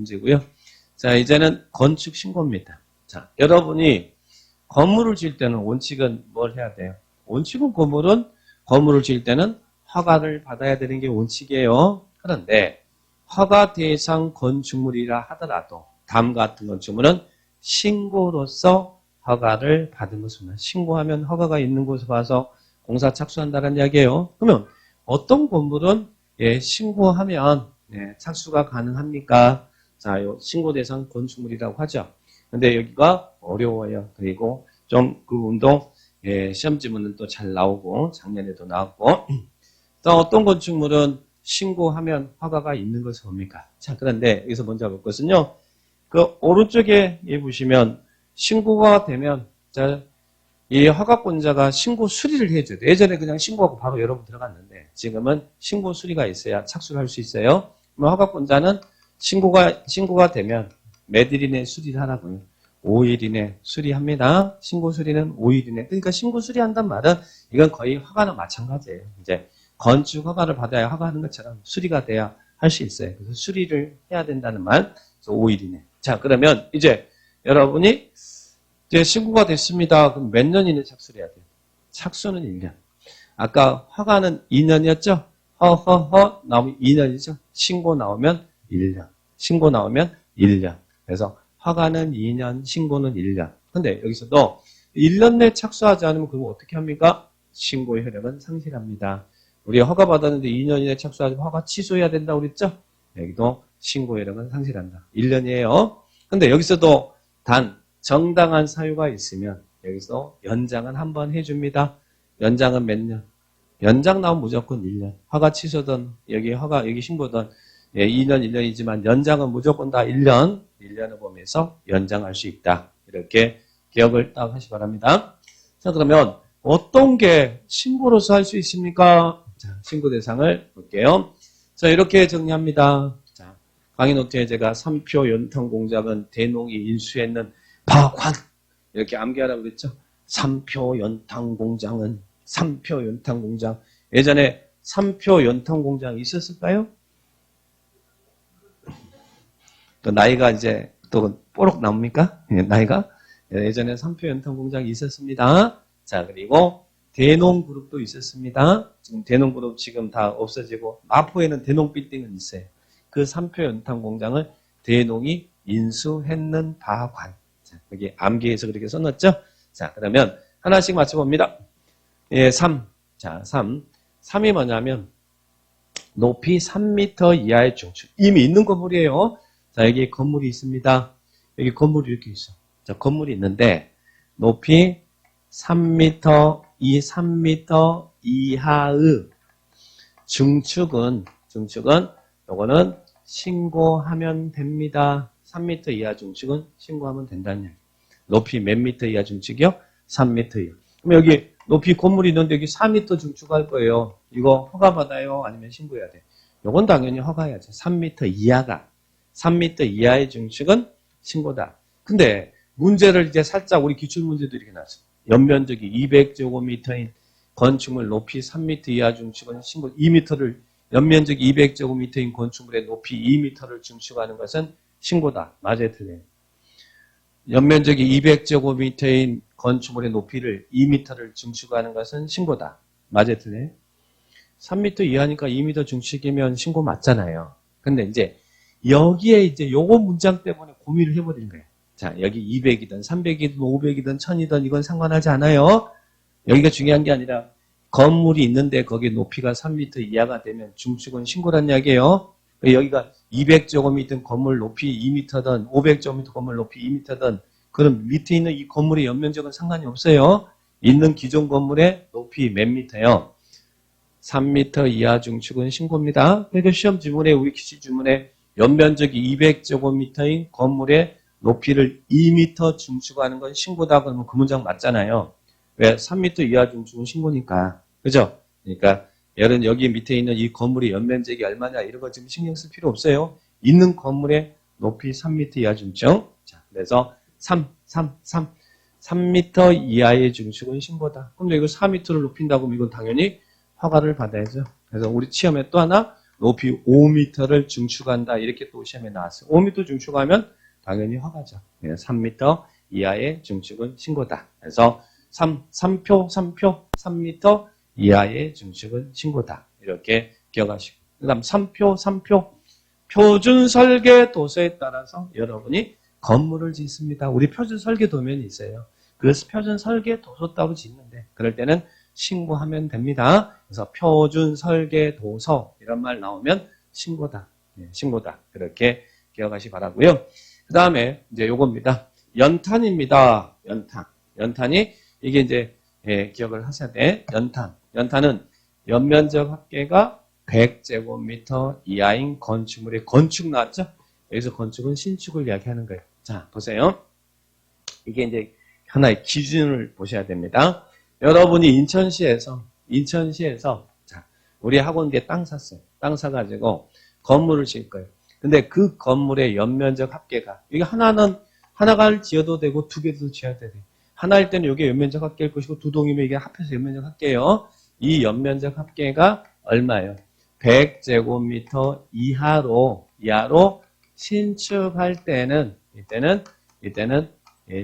문제고요. 자, 이제는 건축 신고입니다. 자, 여러분이 건물을 지을 때는 원칙은 뭘 해야 돼요? 원칙은 건물을 지을 때는 허가를 받아야 되는 게 원칙이에요. 그런데 허가 대상 건축물이라 하더라도 다음 같은 건축물은 신고로서 허가를 받은 것입니다. 신고하면 허가가 있는 곳에 가서 공사 착수한다는 이야기예요. 그러면 어떤 건물은 신고하면 착수가 가능합니까? 자, 요 신고 대상 건축물이라고 하죠. 근데 여기가 어려워요. 그리고 좀 그 운동 시험 지문은 또 잘 나오고 작년에도 나왔고 또 어떤 건축물은 신고하면 허가가 있는 것은 뭡니까? 자, 그런데 여기서 먼저 볼 것은요. 그 오른쪽에 보시면 신고가 되면 자, 이 허가권자가 신고 수리를 해줘야 돼요. 예전에 그냥 신고하고 바로 여러분 들어갔는데 지금은 신고 수리가 있어야 착수를 할 수 있어요. 그럼 허가권자는 신고가 되면 몇 일 이내 수리를 하라고요. 5일 이내 수리합니다. 신고 수리는 5일 이내. 그러니까 신고 수리한단 말은 이건 거의 허가는 마찬가지예요. 이제 건축 허가를 받아야 허가하는 것처럼 수리가 돼야 할 수 있어요. 그래서 수리를 해야 된다는 말. 그래서 5일 이내. 자, 그러면 이제 여러분이 이제 신고가 됐습니다. 그럼 몇 년 이내 착수를 해야 돼요? 착수는 1년. 아까 허가는 2년이었죠? 허 나오면 2년이죠? 신고 나오면 1년. 신고 나오면 1년. 그래서 허가는 2년, 신고는 1년. 근데 여기서도 1년 내 착수하지 않으면 그럼 어떻게 합니까? 신고의 효력은 상실합니다. 우리 허가 받았는데 2년 이내 착수하지 않으면 허가 취소해야 된다고 그랬죠? 여기도 신고의 효력은 상실한다. 1년이에요. 근데 여기서도 단 정당한 사유가 있으면 여기서 연장은 한 번 해줍니다. 연장은 몇 년? 연장 나오면 무조건 1년. 허가 취소든 여기 신고든 2년, 1년이지만 연장은 무조건 다 1년. 1년을 보면서 연장할 수 있다. 이렇게 기억을 딱 하시 기 바랍니다. 자, 그러면 어떤 게 신고로서 할 수 있습니까? 자, 신고 대상을 볼게요. 자, 이렇게 정리합니다. 자, 강의 노트에 제가 3표 연탄 공장은 대농이 인수했는 박환 이렇게 암기하라고 그랬죠. 3표 연탄 공장은 3표 연탄 공장. 예전에 3표 연탄 공장 있었을까요? 또 나이가 이제 또 뽀록 나옵니까? 나이가? 예전에 3표 연탄 공장이 있었습니다. 자, 그리고 대농그룹도 있었습니다. 지금 대농그룹 지금 다 없어지고 마포에는 대농빌딩은 있어요. 그 3표 연탄 공장을 대농이 인수했는 바관. 자, 여기 암기해서 그렇게 써놨죠? 자, 그러면 하나씩 맞춰봅니다. 3. 자, 3. 3이 뭐냐면 높이 3m 이하의 중축. 이미 있는 건물이에요. 자, 여기 건물이 있습니다. 여기 건물이 이렇게 있어. 자, 건물이 있는데 높이 3m 이하의 중축은 요거는 신고하면 됩니다. 3m 이하 중축은 신고하면 된다는 얘기. 높이 몇 미터 이하 중축이요? 3m 이하. 그럼 여기 높이 건물이 있는데 여기 4m 중축할 거예요. 이거 허가 받아요? 아니면 신고해야 돼? 요건 당연히 허가해야죠. 3m 이하가. 3m 이하의 중축은 신고다. 근데 문제를 이제 살짝 우리 기출문제도 이렇게 나왔어. 연면적이 200제곱미터인 건축물 높이 3m 이하 중축은 신고 2m를 연면적이 200제곱미터인 건축물의 높이 2m를 중축하는 것은 신고다. 맞아요, 틀려요? 연면적이 200제곱미터인 건축물의 높이를 2m를 중축하는 것은 신고다. 맞아요, 틀려요? 3m 이하니까 2m 중축이면 신고 맞잖아요. 근데 이제 여기에 이제 요거 문장 때문에 고민을 해버린 거예요. 자, 여기 200이든 300이든 500이든 1000이든 이건 상관하지 않아요. 여기가 중요한 게 아니라 건물이 있는데 거기에 높이가 3m 이하가 되면 중축은 신고란 이야기예요. 여기가 200제곱미터 건물 높이 2m든 500제곱미터 건물 높이 2m든 그럼 밑에 있는 이 건물의 연면적은 상관이 없어요. 있는 기존 건물의 높이 몇 미터요? 3m 이하 중축은 신고입니다. 그러니까 시험 지문에 우리 기출 지문에 연면적이 200제곱미터인 건물의 높이를 2m 중축하는 건 신고다 그러면 그 문장 맞잖아요. 왜? 3m 이하 중축은 신고니까. 그죠? 그러니까 여기 밑에 있는 이 건물의 연면적이 얼마냐 이런 거 지금 신경 쓸 필요 없어요. 있는 건물의 높이 3m 이하 중축. 자, 그래서 3m 이하의 중축은 신고다. 그럼 이거 4m를 높인다고 하면 이건 당연히 허가를 받아야죠. 그래서 우리 시험에 또 하나 높이 5m를 증축한다. 이렇게 또 시험에 나왔어요. 5m 증축하면 당연히 허가죠. 3m 이하의 증축은 신고다. 그래서 3표, 3m 이하의 증축은 신고다. 이렇게 기억하시고. 그 다음 3표. 표준 설계 도서에 따라서 여러분이 건물을 짓습니다. 우리 표준 설계 도면이 있어요. 그 표준 설계 도서 따로 짓는데 그럴 때는 신고하면 됩니다. 그래서 표준 설계 도서 이런 말 나오면 신고다. 신고다. 그렇게 기억하시 바라고요. 그 다음에 이제 요겁니다. 연탄입니다. 연탄이 이게 이제 기억을 하셔야 돼. 연탄은 연면적 합계가 100제곱미터 이하인 건축물의 건축 나왔죠? 여기서 건축은 신축을 이야기하는 거예요. 자, 보세요. 이게 이제 하나의 기준을 보셔야 됩니다. 여러분이 인천시에서 자, 우리 학원에 땅 샀어요. 땅 사가지고 건물을 지을 거예요. 근데 그 건물의 연면적 합계가 이게 하나가 지어도 되고 두 개도 지어야 돼요. 하나일 때는 이게 연면적 합계일 것이고 두 동이면 이게 합해서 연면적 합계예요. 이 연면적 합계가 얼마예요? 100제곱미터 이하로 신축할 때는 이때는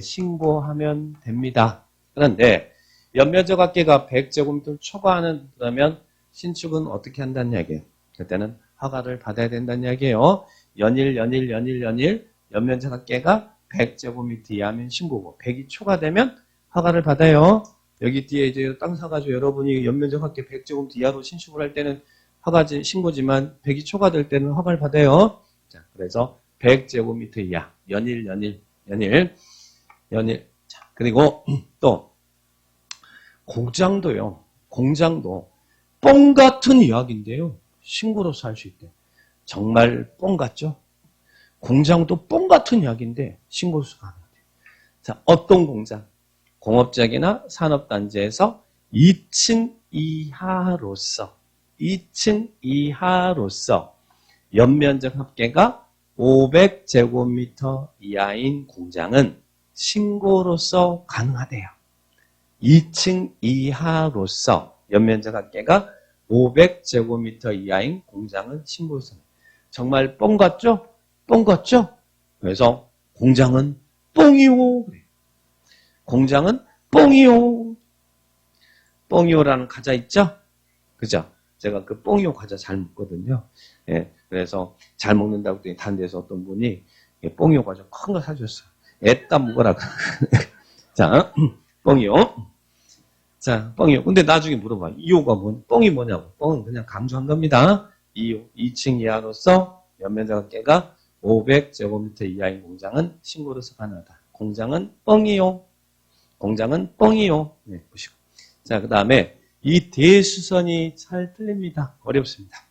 신고하면 됩니다. 그런데 연면적 합계가 100제곱미터를 초과하는 그러면 신축은 어떻게 한다는 이야기예요? 그때는 허가를 받아야 된다는 이야기예요. 연일 연면적 합계가 100제곱미터 이하면 신고고 100이 초과되면 허가를 받아요. 여기 뒤에 이제 땅 사가지고 여러분이 연면적 합계 100제곱미터 이하로 신축을 할 때는 허가지 신고지만 100이 초과될 때는 허가를 받아요. 자, 그래서 100제곱미터 이하 연일. 자, 그리고 또 공장도 뻥 같은 이야기인데요. 신고로서 할 수 있대. 정말 뻥 같죠? 공장도 뻥 같은 이야기인데 신고로서 가능해요. 자, 어떤 공장? 공업적이나 산업단지에서 2층 이하로서 연면적 합계가 500제곱미터 이하인 공장은 신고로서 가능하대요. 2층 이하로서 연면적 합계가 500제곱미터 이하인 공장은 신고로서 정말 뻥 같죠? 그래서 공장은 뻥이요. 공장은 뻥이요. 뻥이요라는 과자 있죠? 그죠? 제가 그 뻥이요 과자 잘 먹거든요. 예, 그래서 잘 먹는다고 했더니 다른 데서 어떤 분이 뻥이요 과자 큰 거 사줬어요. 애따 먹으라고. 자, 뻥이요. 자, 뻥이요. 근데 나중에 물어봐. 이요가 뻥이 뭐냐고. 뻥은 그냥 강조한 겁니다. 2층 이하로서 연면적 합계가 500제곱미터 이하인 공장은 신고로서 가능하다. 공장은 뻥이요. 네, 보시고. 자, 그 다음에 이 대수선이 잘 틀립니다. 어렵습니다.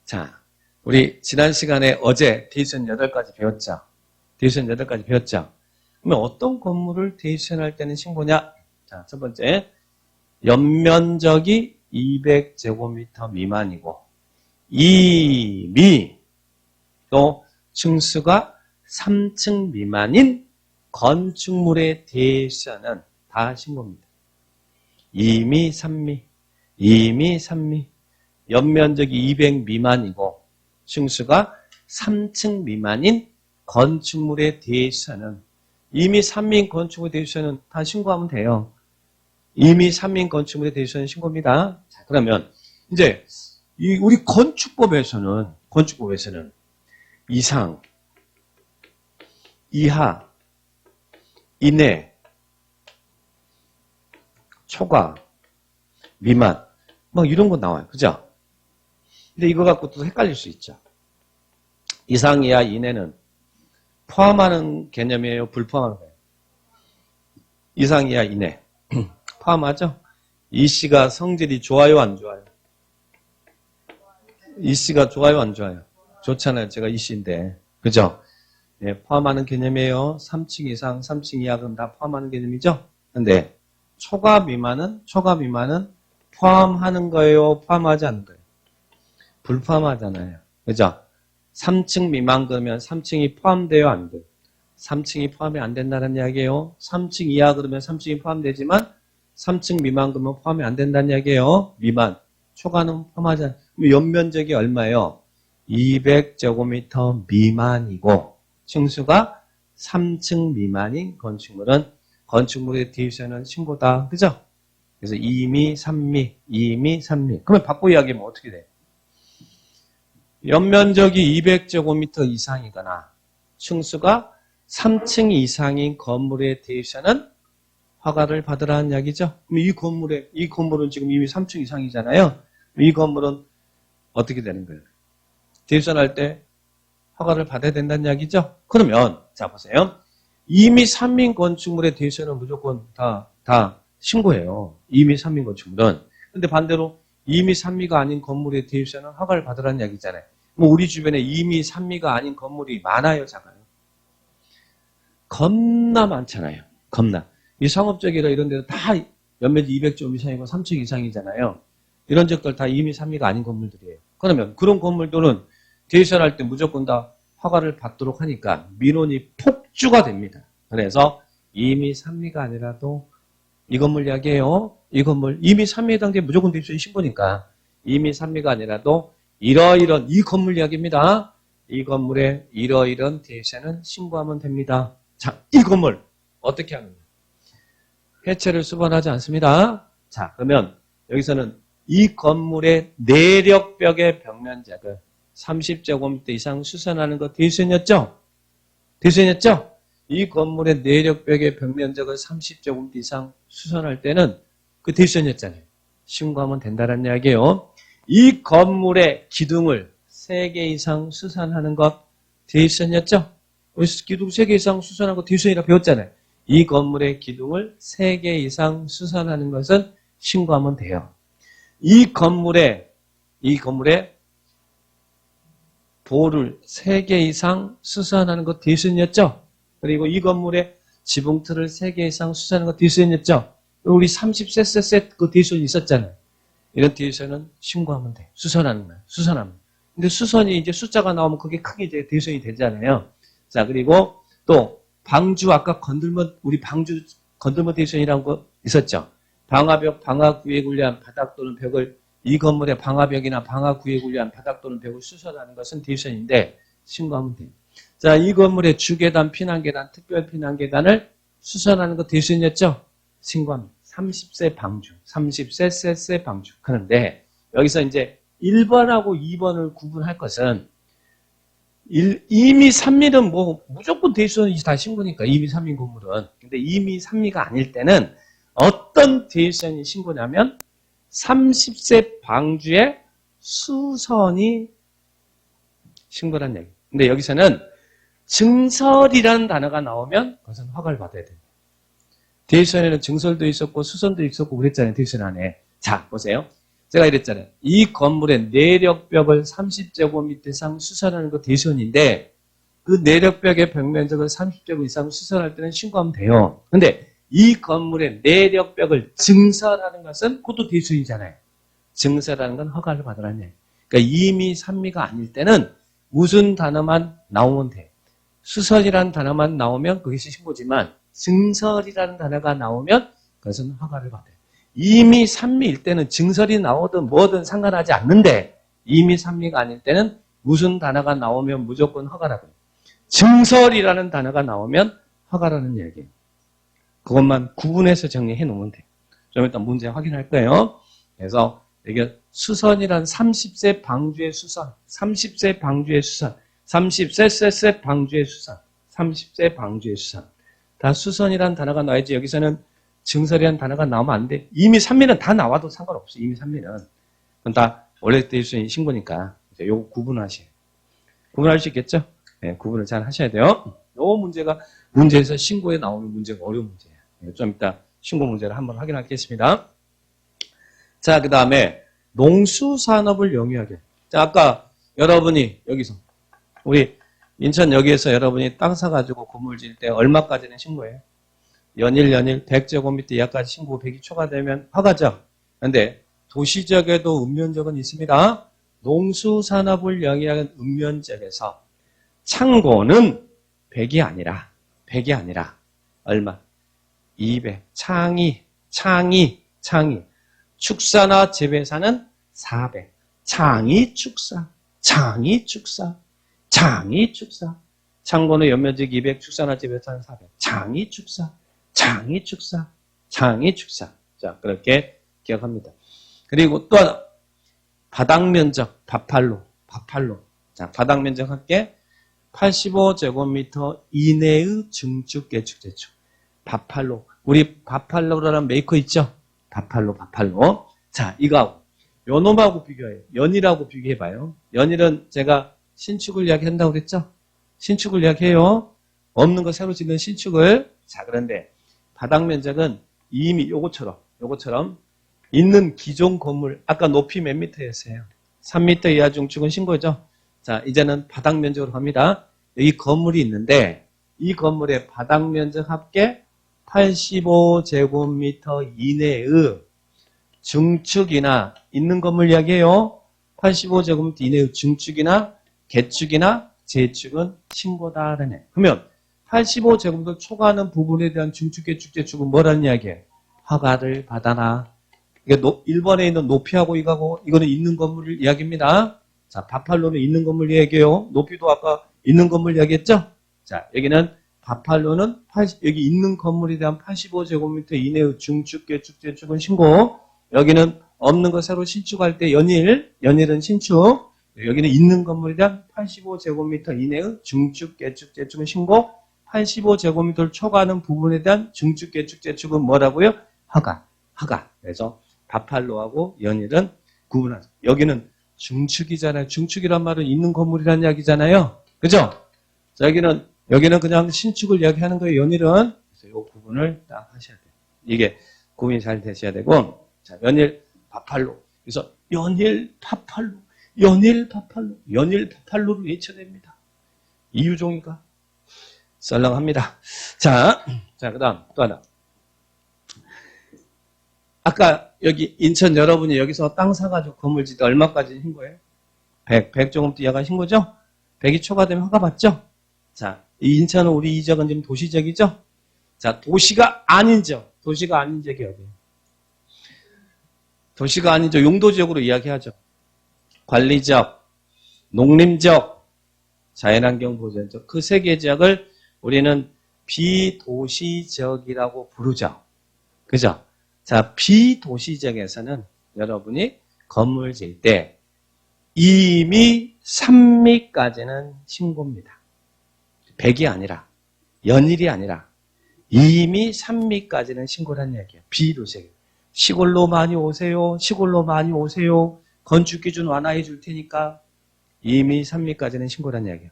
자, 우리 지난 시간에 어제 대수선 8가지 배웠죠? 그러면 어떤 건물을 대수선할 때는 신고냐? 자, 첫 번째, 연면적이 200제곱미터 미만이고 이미 또 층수가 3층 미만인 건축물에 대해서는 다 신고입니다. 이미 3미, 연면적이 200 미만이고 층수가 3층 미만인 건축물에 대해서는 이미 3민 건축물에 대해서는 다 신고하면 돼요. 이미 3민 건축물에 대해서는 신고입니다. 자, 그러면 이제 우리 건축법에서는 이상, 이하, 이내, 초과, 미만 막 이런 거 나와요. 그죠? 근데 이거 갖고 또 헷갈릴 수 있죠. 이상, 이하, 이내는 포함하는 개념이에요? 불포함하는 거예요? 이상, 이하, 이내 포함하죠? 이 씨가 성질이 좋아요, 안 좋아요? 이 씨가 좋아요, 안 좋아요? 좋잖아요. 제가 이 씨인데. 그죠? 예, 포함하는 개념이에요. 3층 이상, 3층 이하 그럼 다 포함하는 개념이죠? 근데 초과 미만은 포함하는 거예요? 포함하지 않는 거예요? 불포함하잖아요. 그죠? 3층 미만 그러면 3층이 포함돼요? 안 돼요? 3층이 포함이 안 된다는 이야기예요. 3층 이하 그러면 3층이 포함되지만 3층 미만 그러면 포함이 안 된다는 이야기예요. 미만. 초과는 포함하지 않아요. 연면적이 얼마예요? 200제곱미터 미만이고 층수가 3층 미만인 건축물은 건축물의 디비전은 신고다. 그죠? 그래서 2미, 3미, 2미, 3미. 그러면 바꿔 이야기하면 어떻게 돼요? 연면적이 200제곱미터 이상이거나 층수가 3층 이상인 건물의 디비전은 허가를 받으라는 이야기죠. 그럼 이 건물은 지금 이미 3층 이상이잖아요. 이 건물은 어떻게 되는 거예요? 디비전 할 때 허가를 받아야 된다는 이야기죠. 그러면 자 보세요. 이미 3민 건축물의 디비전은 무조건 다 신고해요. 이미 3민 건축물은. 근데 반대로 이미 3미가 아닌 건물의 디비전은 허가를 받으라는 이야기잖아요. 뭐 우리 주변에 이미 3미가 아닌 건물이 많아요, 작아요? 겁나 많잖아요. 겁나. 이 상업적이라 이런 데도 다 연면적 200점 이상이고 3층 이상이잖아요. 이런 적들 다 이미 3미가 아닌 건물들이에요. 그러면 그런 건물들은 디비전 할 때 무조건 다 허가를 받도록 하니까 민원이 폭주가 됩니다. 그래서 이미 3미가 아니라도 이 건물 이야기해요. 이 건물 이미 3미에 해당되면 무조건 디비전 신고니까 이미 3미가 아니라도 이러이런 이 건물 이야기입니다. 이 건물에 이러이런 디비전은 신고하면 됩니다. 자, 이 건물 어떻게 하느냐? 해체를 수반하지 않습니다. 자, 그러면 여기서는 이 건물의 내력벽의 벽면적을 30제곱미터 이상 수선하는 거 디비전이었죠? 디비전이었죠? 이 건물의 내력벽의 벽면적을 30제곱미터 이상 수선할 때는 그 디비전이었잖아요. 신고하면 된다는 이야기예요. 이 건물의 기둥을 3개 이상 수선하는 것 디비전이었죠? 기둥 3개 이상 수선하는 거 디비전이라고 배웠잖아요. 이 건물의 기둥을 3개 이상 수선하는 것은 신고하면 돼요. 이 건물에 볼을 3개 이상 수선하는 것 디비전이었죠? 그리고 이 건물에 지붕틀을 3개 이상 수선하는 것 디비전이었죠? 우리 30cc 그 디비전이 있었잖아요. 이런 디비전은 신고하면 돼요. 수선하는 거예요. 수선하면. 근데 수선이 이제 숫자가 나오면 그게 크게 이제 디비전이 되잖아요. 자, 그리고 또 방주 아까 우리 방주 건들먼 디비전이라는 거 있었죠. 방화벽, 방화구역을 위한 바닥 또는 벽을 이 건물의 방화벽이나 방화구역을 위한 바닥 또는 벽을 수선하는 것은 디비전인데 신고하면 돼요. 자, 이 건물의 주계단, 피난계단, 특별 피난계단을 수선하는 거 디비전이었죠. 신고합니다. 30세 방주, 30cc 방주. 그런데 여기서 이제 1번하고 2번을 구분할 것은 이미 3미는 뭐 무조건 디비전이 다 신고니까 이미 3미 건물은. 근데 이미 3미가 아닐 때는 어떤 디비전이 신고냐면 30세 방주의 수선이 신고란 얘기. 근데 여기서는 증설이라는 단어가 나오면 그것은 허가를 받아야 됩니다. 디비전에는 증설도 있었고 수선도 있었고 그랬잖아요. 디비전 안에. 자, 보세요. 제가 이랬잖아요. 이 건물의 내력벽을 30제곱미터 이상 수선하는 거 디비전인데 그 내력벽의 벽면적을 30제곱 이상 수선할 때는 신고하면 돼요. 근데 이 건물의 내력벽을 증설하는 것은 그것도 디비전이잖아요. 증설하는 건 허가를 받으라는 얘기예요. 그러니까 이미 3미가 아닐 때는 무슨 단어만 나오면 돼요. 수선이라는 단어만 나오면 그것이 신고지만 증설이라는 단어가 나오면 그것은 허가를 받아요. 이미 3미일 때는 증설이 나오든 뭐든 상관하지 않는데 이미 3미가 아닐 때는 무슨 단어가 나오면 무조건 허가라고요. 증설이라는 단어가 나오면 허가라는 얘기예요. 그것만 구분해서 정리해 놓으면 돼요. 좀 이따 문제 확인할 거예요. 그래서 이게 수선이란 30세 방주의 수선, 30세 방주의 수선, 30세 방주의 수선, 30세 방주의 수선. 다 수선이란 단어가 나와야지 여기서는 증설이라는 단어가 나오면 안 돼. 이미 3미는 다 나와도 상관없어. 이미 3미는. 그건 다 원래 디비전이 신고니까 요거 구분하셔야 돼요. 구분할 수 있겠죠? 네, 구분을 잘 하셔야 돼요. 요 문제에서 신고에 나오는 문제가 어려운 문제예요. 좀 이따 신고 문제를 한번 확인하겠습니다. 자, 그 다음에 농수산업을 영위하게. 자, 아까 여러분이 여기서 우리 인천역에서 여러분이 땅 사가지고 건물 지을 때 얼마까지는 신고해요? 연일 100제곱미터 이하까지 신고 100이 초과되면 허가죠. 그런데 도시적에도 읍면적은 있습니다. 농수산업을 영위하는 읍면적에서 창고는 100이 아니라 얼마? 200. 창이. 축사나 재배사는 400. 장이축사, 장이축사, 장이축사. 창고는 연면적 200, 축사나 집에서는 400. 장이축사, 장이축사, 장이축사. 자, 그렇게 기억합니다. 그리고 또 하나. 바닥면적, 바팔로. 자, 바닥면적 할게. 85제곱미터 이내의 증축, 개축, 재축. 바팔로. 우리 바팔로라는 메이커 있죠? 바팔로. 자, 이거하고. 요놈하고 비교해요. 연일하고 비교해봐요. 연일은 제가 신축을 이야기한다고 그랬죠? 신축을 이야기해요. 없는 거 새로 짓는 신축을. 자, 그런데 바닥 면적은 이미 요거처럼 있는 기존 건물, 아까 높이 몇 미터였어요? 3m 이하 중축은 신고죠? 자, 이제는 바닥 면적으로 갑니다. 여기 건물이 있는데 이 건물의 바닥 면적 합계 85제곱미터 이내의 증축이나 있는 건물 이야기해요. 85제곱미터 이내의 증축이나 개축이나 재축은 신고다. 그러면 85제곱미터 초과하는 부분에 대한 증축, 개축, 재축은 뭐라는 이야기예요? 허가를 받아라. 이게 1번에 있는 높이하고 이거하고 이거는 있는 건물을 이야기입니다. 자, 바팔로는 있는 건물 이야기해요. 높이도 아까 있는 건물 이야기했죠? 자, 여기는 바팔로는 여기 있는 건물에 대한 85제곱미터 이내의 증축, 개축, 재축은 신고. 여기는 없는 거 새로 신축할 때 연일은 신축. 여기는 있는 건물에 대한 85제곱미터 이내의 증축, 개축, 재축은 신고. 85제곱미터를 초과하는 부분에 대한 증축, 개축, 재축은 뭐라고요? 허가. 그래서 바팔로하고 연일은 구분하죠. 여기는 증축이잖아요. 증축이란 말은 있는 건물이라는 이야기잖아요. 그죠? 자, 여기는 그냥 신축을 이야기하는 거예요. 연일은. 그래서 이 구분을 딱 하셔야 돼요. 이게 구분이 잘 되셔야 되고. 자, 연일, 바팔로. 그래서 연일, 바팔로로 외쳐야 됩니다. 이유종이가 썰렁합니다. 자, 그 다음 또 하나. 아까 여기 인천 여러분이 여기서 땅 사가지고 건물 짓다 얼마까지 신 거예요? 100 조금 이하가 신 거죠? 100이 초과되면 허가 받죠? 자, 이 인천은 우리 이 지역은 지금 도시적이죠? 자, 도시가 아닌 지역이 어디예요? 도시가 아닌 지역, 용도지역으로 이야기하죠. 관리지역, 농림지역, 자연환경 보전지역, 그 세 개 지역을 우리는 비도시지역이라고 부르죠. 그죠? 자, 비도시지역에서는 여러분이 건물 지을 때 이미 3미까지는 신고입니다. 100이 아니라, 연일이 아니라 이미 3미까지는 신고란 얘기예요. 비도시지역. 시골로 많이 오세요. 건축기준 완화해 줄 테니까 이미 3미까지는 신고란 이야기예요.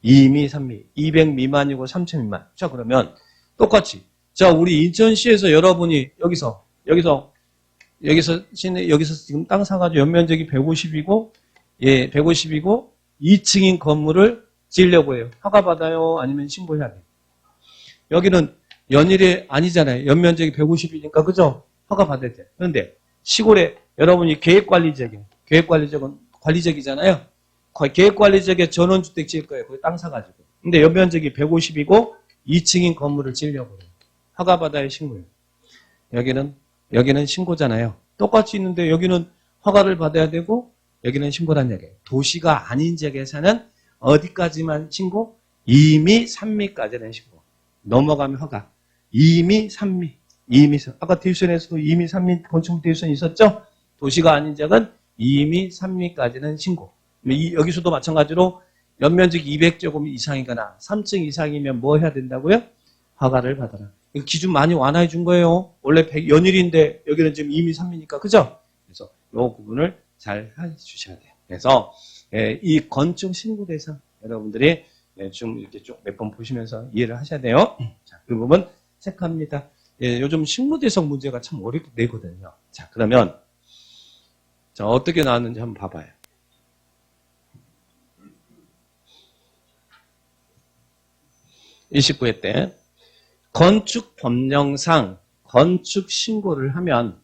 이미 3미. 200 미만이고 3000 미만. 자, 그러면 똑같이. 자, 우리 인천시에서 여러분이 여기서 지금 땅 사가지고 연면적이 150이고, 2층인 건물을 지으려고 해요. 허가 받아요? 아니면 신고해야 돼요? 여기는 연일이 아니잖아요. 연면적이 150이니까, 그죠? 허가 받아야 돼요. 그런데 시골에 여러분이 계획관리지역이에요. 계획관리지역은 관리지역이잖아요. 계획관리지역에 전원주택 지을 거예요. 거기 땅 사가지고. 근데 연면적이 150이고 2층인 건물을 지으려고 해요. 허가 받아야 신고해요. 여기는 신고잖아요. 똑같이 있는데 여기는 허가를 받아야 되고 여기는 신고란 얘기예요. 도시가 아닌 지역에서는 어디까지만 신고? 이미 3미까지는 신고. 넘어가면 허가. 이미 3미. 아까 디비전에서도 이미 3미 건축 디비전 있었죠? 도시가 아닌 지역은 이미 3미까지는 신고. 여기서도 마찬가지로 연면적 200제곱 이상이거나 3층 이상이면 뭐 해야 된다고요? 허가를 받아라. 이거 기준 많이 완화해 준 거예요. 원래 100 연일인데 여기는 지금 이미 3미니까, 그죠? 그래서 이 부분을 잘 해주셔야 돼요. 그래서 이 건축 신고 대상 여러분들이 좀 이렇게 쭉 몇 번 보시면서 이해를 하셔야 돼요. 자, 그 부분 체크합니다. 요즘 식무대성 문제가 참 어렵게 내거든요. 자, 그러면 자, 어떻게 나왔는지 한번 봐봐요. 29회 때 건축 법령상 건축 신고를 하면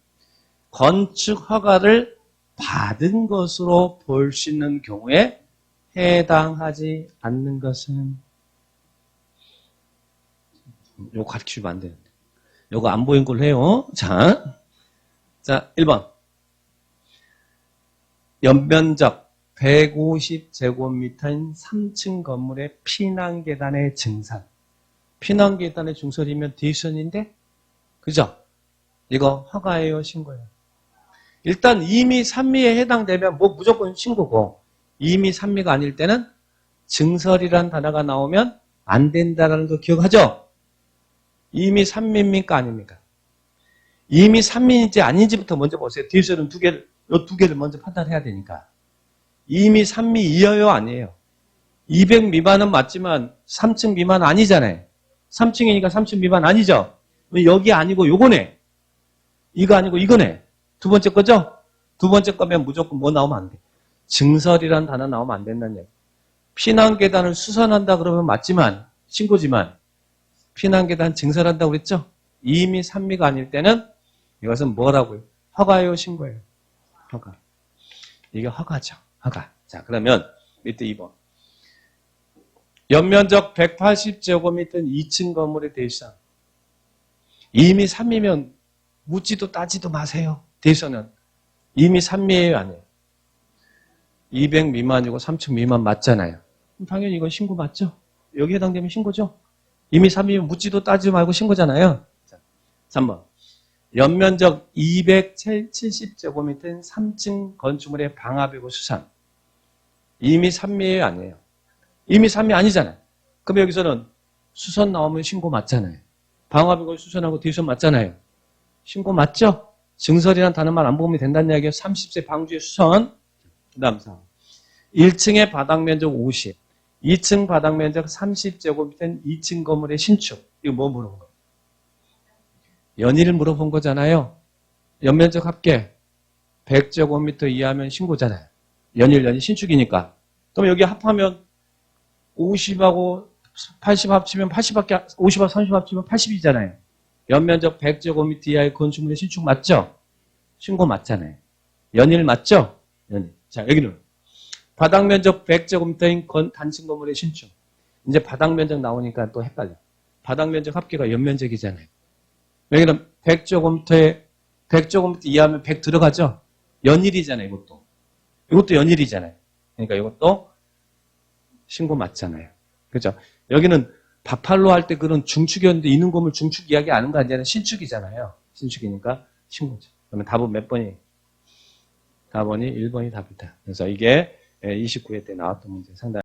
건축 허가를 받은 것으로 볼 수 있는 경우에 해당하지 않는 것은 요거 가르치면 안 되는데 요거 안 보인 걸로 해요. 자 1번 연면적 150제곱미터인 3층 건물의 피난계단의 증산. 피난계단의 증설이면 디션인데, 그죠? 이거 허가예요, 신고예요? 일단 이미 산미에 해당되면 뭐 무조건 신고고, 이미 산미가 아닐 때는 증설이란 단어가 나오면 안 된다라는 거 기억하죠? 이미 산미입니까 아닙니까? 이미 산미인지 아닌지부터 먼저 보세요. 디션은 요 두 개를 먼저 판단해야 되니까. 이미 산미이어요 아니에요? 200 미만은 맞지만 3층 미만은 아니잖아요. 3층이니까 3층 미만 아니죠? 여기 아니고 요거네. 이거 아니고 이거네. 두 번째 거죠? 두 번째 거면 무조건 뭐 나오면 안 돼. 증설이란 단어 나오면 안 된다는 얘기. 피난계단을 수선한다 그러면 맞지만, 신고지만, 피난계단 증설한다고 그랬죠? 이미 산미가 아닐 때는 이것은 뭐라고요? 허가예요, 신고예요? 허가. 이게 허가죠. 허가. 자, 그러면 밑에 2번. 연면적 180제곱미터인 2층 건물의 대상. 이미 산미면 묻지도 따지도 마세요. 대상은. 이미 산미예요, 아니에요? 200 미만이고 3층 미만 맞잖아요. 그럼 당연히 이건 신고 맞죠? 여기 해당되면 신고죠? 이미 산미면 묻지도 따지도 말고 신고잖아요. 자, 3번. 연면적 270제곱미터인 3층 건축물의 방화벽을 수산. 이미 산미예요, 아니에요? 이미 산미 아니잖아요. 그럼 여기서는 수선 나오면 신고 맞잖아요. 방화벽을 수선하고 디션 맞잖아요. 신고 맞죠? 증설이라는 단어만 안 보면 된다는 이야기예요. 30세 방주의 수선. 그 다음 4. 1층의 바닥 면적 50, 2층 바닥 면적 30제곱미터인 2층 건물의 신축. 이거 뭐 물어본 거예요? 연일을 물어본 거잖아요. 연면적 합계 100제곱미터 이하면 신고잖아요. 연일 신축이니까. 그럼 여기 합하면 50하고 80 합치면 80밖에, 50하고 30 합치면 80이잖아요. 연면적 100제곱미터 이하의 건축물의 신축 맞죠? 신고 맞잖아요. 연일 맞죠? 연일. 자, 여기는 바닥 면적 100제곱미터인 단층 건물의 신축. 이제 바닥 면적 나오니까 또 헷갈려. 바닥 면적 합계가 연면적이잖아요. 여기는 100제곱미터 이하면 100 들어가죠? 연일이잖아요, 이것도. 이것도 연일이잖아요. 그러니까 이것도 신고 맞잖아요. 그죠? 여기는 바팔로 할 때 그런 중축이었는데 있는 건물 중축 이야기 하는 거 아니잖아요. 신축이잖아요. 신축이니까 신고죠. 그러면 답은 몇 번이에요? 답은 1번이 답이다. 그래서 이게 29회 때 나왔던 문제 상당히